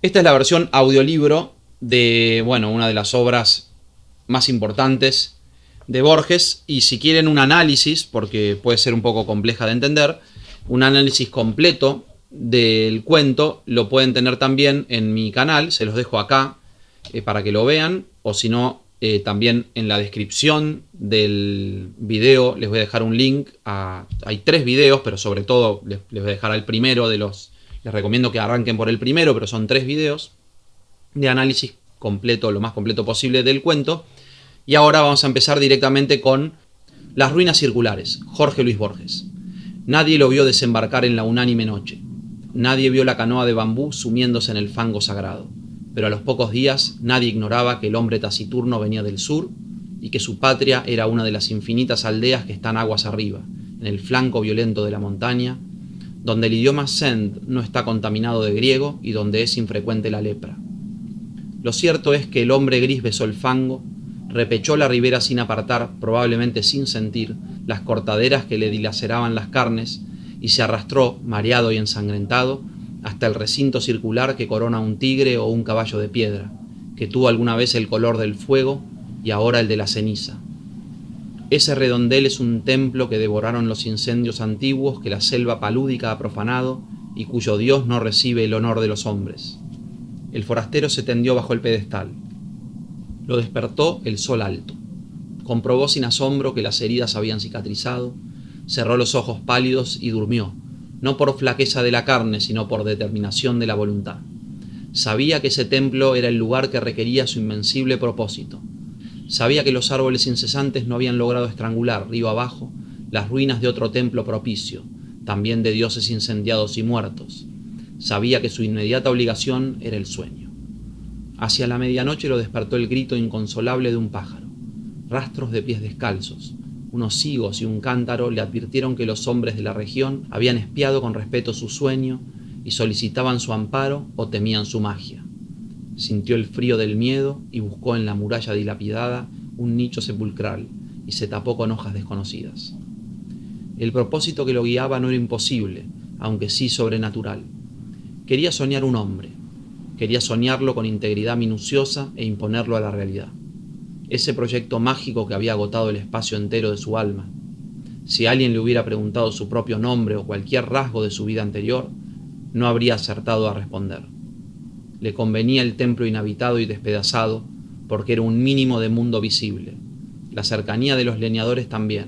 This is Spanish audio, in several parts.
Esta es la versión audiolibro de, bueno, una de las obras más importantes de Borges, y si quieren un análisis, porque puede ser un poco compleja de entender, un análisis completo del cuento lo pueden tener también en mi canal, se los dejo acá para que lo vean, o si no, también en la descripción del video les voy a dejar un link hay 3 videos, pero sobre todo les voy a dejar el primero de los. Les recomiendo que arranquen por el primero, pero son 3 videos de análisis completo, lo más completo posible del cuento. Y ahora vamos a empezar directamente con Las ruinas circulares, Jorge Luis Borges. Nadie lo vio desembarcar en la unánime noche. Nadie vio la canoa de bambú sumiéndose en el fango sagrado. Pero a los pocos días nadie ignoraba que el hombre taciturno venía del sur y que su patria era una de las infinitas aldeas que están aguas arriba, en el flanco violento de la montaña, donde el idioma Send no está contaminado de griego y donde es infrecuente la lepra. Lo cierto es que el hombre gris besó el fango, repechó la ribera sin apartar, probablemente sin sentir, las cortaderas que le dilaceraban las carnes, y se arrastró, mareado y ensangrentado, hasta el recinto circular que corona un tigre o un caballo de piedra, que tuvo alguna vez el color del fuego y ahora el de la ceniza. Ese redondel es un templo que devoraron los incendios antiguos que la selva palúdica ha profanado y cuyo Dios no recibe el honor de los hombres. El forastero se tendió bajo el pedestal. Lo despertó el sol alto. Comprobó sin asombro que las heridas habían cicatrizado, cerró los ojos pálidos y durmió, no por flaqueza de la carne, sino por determinación de la voluntad. Sabía que ese templo era el lugar que requería su invencible propósito. Sabía que los árboles incesantes no habían logrado estrangular, río abajo, las ruinas de otro templo propicio, también de dioses incendiados y muertos. Sabía que su inmediata obligación era el sueño. Hacia la medianoche lo despertó el grito inconsolable de un pájaro. Rastros de pies descalzos, unos higos y un cántaro le advirtieron que los hombres de la región habían espiado con respeto su sueño y solicitaban su amparo o temían su magia. Sintió el frío del miedo y buscó en la muralla dilapidada un nicho sepulcral y se tapó con hojas desconocidas. El propósito que lo guiaba no era imposible, aunque sí sobrenatural. Quería soñar un hombre. Quería soñarlo con integridad minuciosa e imponerlo a la realidad. Ese proyecto mágico que había agotado el espacio entero de su alma. Si alguien le hubiera preguntado su propio nombre o cualquier rasgo de su vida anterior, no habría acertado a responder. Le convenía el templo inhabitado y despedazado porque era un mínimo de mundo visible. La cercanía de los leñadores también,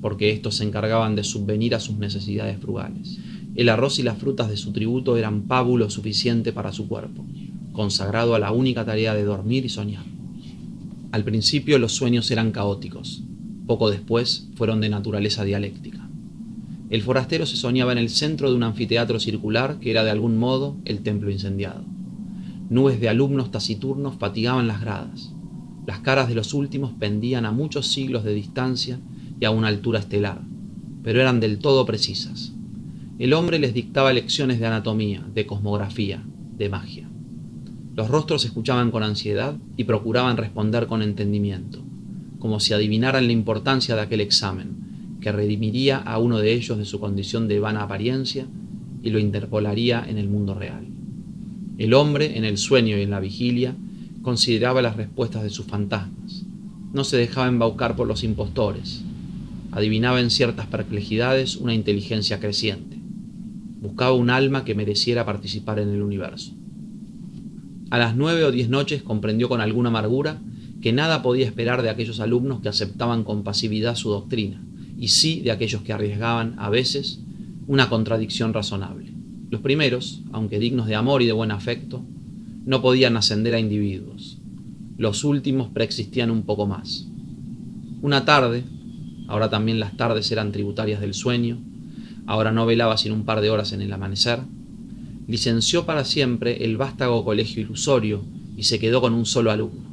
porque estos se encargaban de subvenir a sus necesidades frugales. El arroz y las frutas de su tributo eran pábulo suficiente para su cuerpo, consagrado a la única tarea de dormir y soñar. Al principio los sueños eran caóticos, poco después fueron de naturaleza dialéctica. El forastero se soñaba en el centro de un anfiteatro circular que era de algún modo el templo incendiado. Nubes de alumnos taciturnos fatigaban las gradas. Las caras de los últimos pendían a muchos siglos de distancia y a una altura estelar, pero eran del todo precisas. El hombre les dictaba lecciones de anatomía, de cosmografía, de magia. Los rostros escuchaban con ansiedad y procuraban responder con entendimiento, como si adivinaran la importancia de aquel examen, que redimiría a uno de ellos de su condición de vana apariencia y lo interpolaría en el mundo real. El hombre, en el sueño y en la vigilia, consideraba las respuestas de sus fantasmas. No se dejaba embaucar por los impostores. Adivinaba en ciertas perplejidades una inteligencia creciente. Buscaba un alma que mereciera participar en el universo. A las 9 o 10 noches comprendió con alguna amargura que nada podía esperar de aquellos alumnos que aceptaban con pasividad su doctrina, y sí de aquellos que arriesgaban, a veces, una contradicción razonable. Los primeros, aunque dignos de amor y de buen afecto, no podían ascender a individuos. Los últimos preexistían un poco más. Una tarde, ahora también las tardes eran tributarias del sueño, ahora no velaba sino un par de horas en el amanecer, licenció para siempre el vástago colegio ilusorio y se quedó con un solo alumno.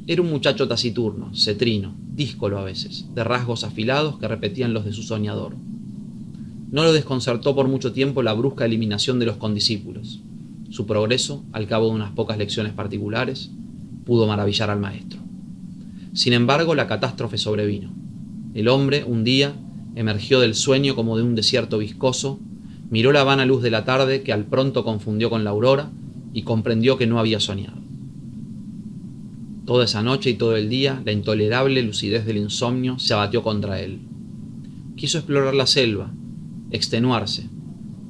Era un muchacho taciturno, cetrino, díscolo a veces, de rasgos afilados que repetían los de su soñador. No lo desconcertó por mucho tiempo la brusca eliminación de los condiscípulos. Su progreso, al cabo de unas pocas lecciones particulares, pudo maravillar al maestro. Sin embargo, la catástrofe sobrevino. El hombre, un día, emergió del sueño como de un desierto viscoso, miró la vana luz de la tarde que al pronto confundió con la aurora y comprendió que no había soñado. Toda esa noche y todo el día, la intolerable lucidez del insomnio se abatió contra él. Quiso explorar la selva, extenuarse.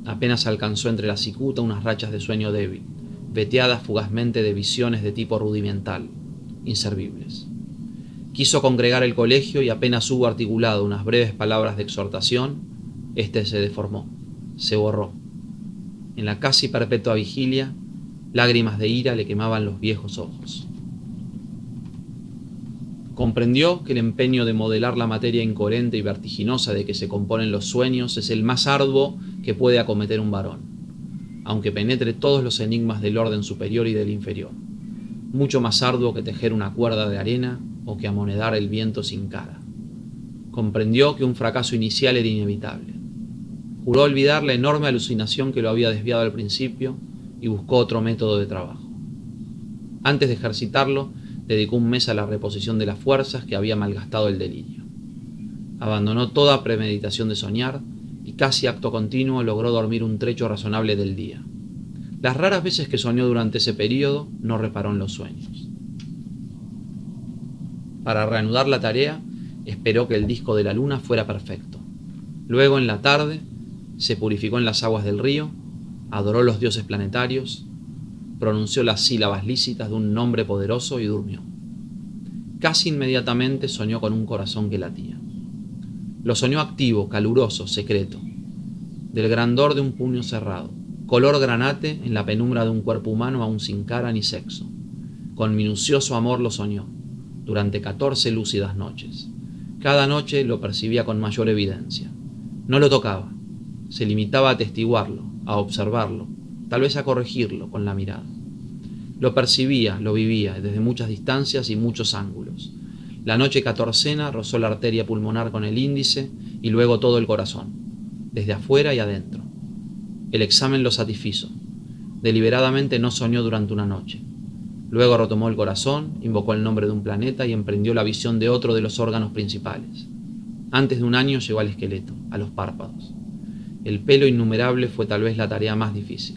Apenas alcanzó entre la cicuta unas rachas de sueño débil, veteadas fugazmente de visiones de tipo rudimental, inservibles. Quiso congregar el colegio y apenas hubo articulado unas breves palabras de exhortación, éste se deformó, se borró. En la casi perpetua vigilia, lágrimas de ira le quemaban los viejos ojos. Comprendió que el empeño de modelar la materia incoherente y vertiginosa de que se componen los sueños es el más arduo que puede acometer un varón, aunque penetre todos los enigmas del orden superior y del inferior. Mucho más arduo que tejer una cuerda de arena o que amonedar el viento sin cara. Comprendió que un fracaso inicial era inevitable. Juró olvidar la enorme alucinación que lo había desviado al principio y buscó otro método de trabajo. Antes de ejercitarlo, dedicó un mes a la reposición de las fuerzas que había malgastado el delirio. Abandonó toda premeditación de soñar y casi acto continuo logró dormir un trecho razonable del día. Las raras veces que soñó durante ese período no reparó en los sueños. Para reanudar la tarea, esperó que el disco de la luna fuera perfecto. Luego, en la tarde, se purificó en las aguas del río, adoró los dioses planetarios, pronunció las sílabas lícitas de un nombre poderoso y durmió. Casi inmediatamente soñó con un corazón que latía. Lo soñó activo, caluroso, secreto, del grandor de un puño cerrado, color granate en la penumbra de un cuerpo humano aún sin cara ni sexo. Con minucioso amor lo soñó, durante 14 lúcidas noches. Cada noche lo percibía con mayor evidencia. No lo tocaba, se limitaba a atestiguarlo, a observarlo, tal vez a corregirlo con la mirada. Lo percibía, lo vivía, desde muchas distancias y muchos ángulos. La noche 14ª rozó la arteria pulmonar con el índice y luego todo el corazón, desde afuera y adentro. El examen lo satisfizo. Deliberadamente no soñó durante una noche. Luego retomó el corazón, invocó el nombre de un planeta y emprendió la visión de otro de los órganos principales. Antes de un año llegó al esqueleto, a los párpados. El pelo innumerable fue tal vez la tarea más difícil.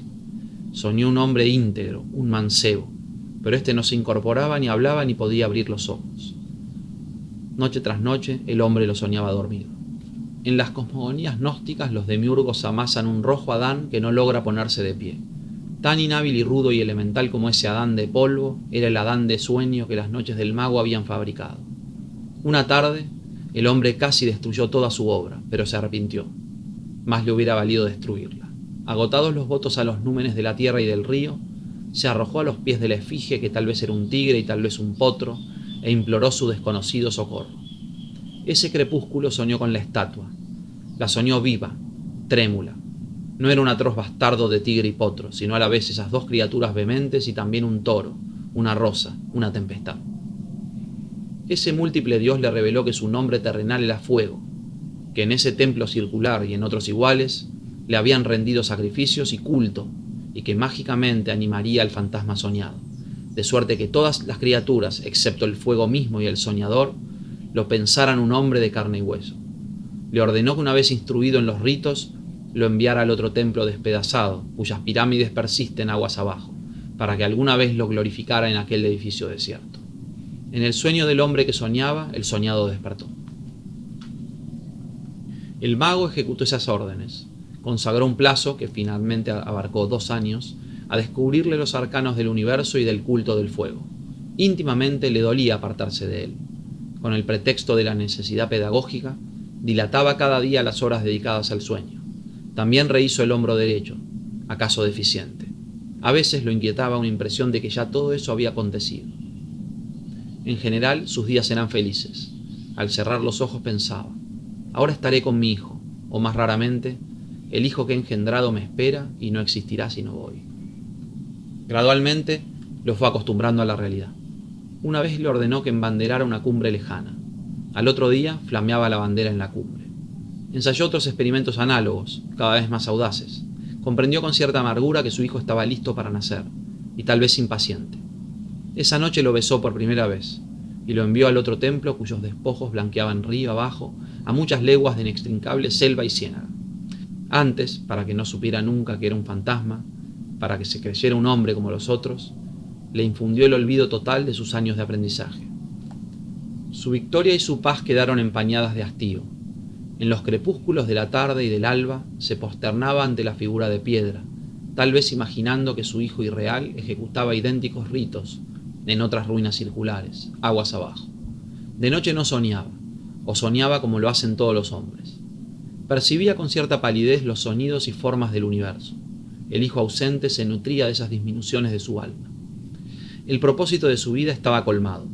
Soñó un hombre íntegro, un mancebo, pero este no se incorporaba, ni hablaba, ni podía abrir los ojos. Noche tras noche, el hombre lo soñaba dormido. En las cosmogonías gnósticas, los demiurgos amasan un rojo Adán que no logra ponerse de pie. Tan inhábil y rudo y elemental como ese Adán de polvo, era el Adán de sueño que las noches del mago habían fabricado. Una tarde, el hombre casi destruyó toda su obra, pero se arrepintió. Más le hubiera valido destruirla. Agotados los votos a los númenes de la tierra y del río, se arrojó a los pies de la efigie, que tal vez era un tigre y tal vez un potro, e imploró su desconocido socorro. Ese crepúsculo soñó con la estatua. La soñó viva, trémula. No era un atroz bastardo de tigre y potro, sino a la vez esas dos criaturas vehementes y también un toro, una rosa, una tempestad. Ese múltiple dios le reveló que su nombre terrenal era fuego, que en ese templo circular y en otros iguales le habían rendido sacrificios y culto, y que mágicamente animaría al fantasma soñado, de suerte que todas las criaturas, excepto el fuego mismo y el soñador, lo pensaran un hombre de carne y hueso. Le ordenó que una vez instruido en los ritos, lo enviara al otro templo despedazado, cuyas pirámides persisten aguas abajo, para que alguna vez lo glorificara en aquel edificio desierto. En el sueño del hombre que soñaba, el soñado despertó. El mago ejecutó esas órdenes, consagró un plazo, que finalmente abarcó 2 años, a descubrirle los arcanos del universo y del culto del fuego. Íntimamente le dolía apartarse de él. Con el pretexto de la necesidad pedagógica, dilataba cada día las horas dedicadas al sueño. También rehizo el hombro derecho, acaso deficiente. A veces lo inquietaba una impresión de que ya todo eso había acontecido. En general, sus días eran felices. Al cerrar los ojos pensaba: ahora estaré con mi hijo, o más raramente, el hijo que he engendrado me espera y no existirá si no voy. Gradualmente lo fue acostumbrando a la realidad. Una vez le ordenó que embanderara una cumbre lejana. Al otro día flameaba la bandera en la cumbre. Ensayó otros experimentos análogos, cada vez más audaces. Comprendió con cierta amargura que su hijo estaba listo para nacer, y tal vez impaciente. Esa noche lo besó por primera vez, y lo envió al otro templo cuyos despojos blanqueaban río abajo, a muchas leguas de inextricable selva y ciénaga. Antes, para que no supiera nunca que era un fantasma, para que se creyera un hombre como los otros, le infundió el olvido total de sus años de aprendizaje. Su victoria y su paz quedaron empañadas de hastío. En los crepúsculos de la tarde y del alba se posternaba ante la figura de piedra, tal vez imaginando que su hijo irreal ejecutaba idénticos ritos en otras ruinas circulares, aguas abajo. De noche no soñaba, o soñaba como lo hacen todos los hombres. Percibía con cierta palidez los sonidos y formas del universo. El hijo ausente se nutría de esas disminuciones de su alma. El propósito de su vida estaba colmado.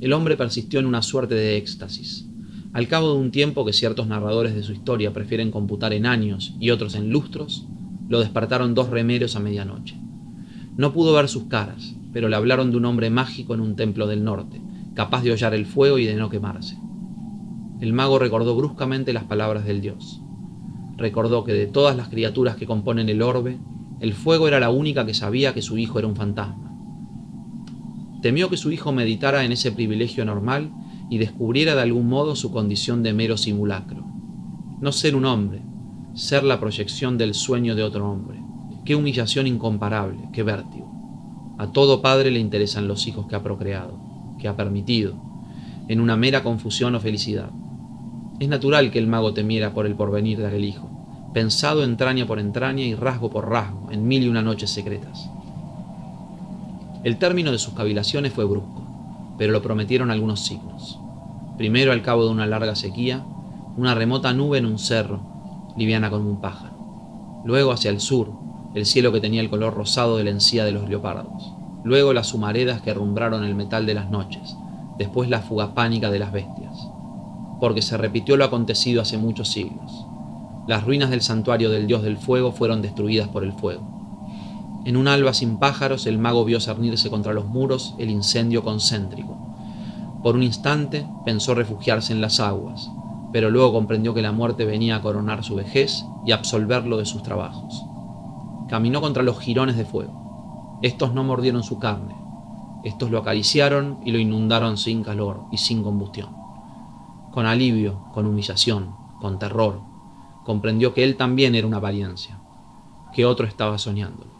El hombre persistió en una suerte de éxtasis. Al cabo de un tiempo que ciertos narradores de su historia prefieren computar en años y otros en lustros, lo despertaron dos remeros a medianoche. No pudo ver sus caras, pero le hablaron de un hombre mágico en un templo del norte, capaz de hollar el fuego y de no quemarse. El mago recordó bruscamente las palabras del dios. Recordó que de todas las criaturas que componen el orbe, el fuego era la única que sabía que su hijo era un fantasma. Temió que su hijo meditara en ese privilegio normal y descubriera de algún modo su condición de mero simulacro. No ser un hombre, ser la proyección del sueño de otro hombre. Qué humillación incomparable, qué vértigo. A todo padre le interesan los hijos que ha procreado, que ha permitido, en una mera confusión o felicidad. Es natural que el mago temiera por el porvenir de aquel hijo, pensado entraña por entraña y rasgo por rasgo, en 1001 noches secretas. El término de sus cavilaciones fue brusco, pero lo prometieron algunos signos. Primero, al cabo de una larga sequía, una remota nube en un cerro, liviana como un pájaro. Luego, hacia el sur, el cielo que tenía el color rosado de la encía de los leopardos. Luego, las humaredas que rumbraron el metal de las noches. Después, la fuga pánica de las bestias. Porque se repitió lo acontecido hace muchos siglos. Las ruinas del santuario del dios del fuego fueron destruidas por el fuego. En un alba sin pájaros, el mago vio cernirse contra los muros el incendio concéntrico. Por un instante pensó refugiarse en las aguas, pero luego comprendió que la muerte venía a coronar su vejez y a absolverlo de sus trabajos. Caminó contra los jirones de fuego. Estos no mordieron su carne. Estos lo acariciaron y lo inundaron sin calor y sin combustión. Con alivio, con humillación, con terror, comprendió que él también era una apariencia, que otro estaba soñándolo.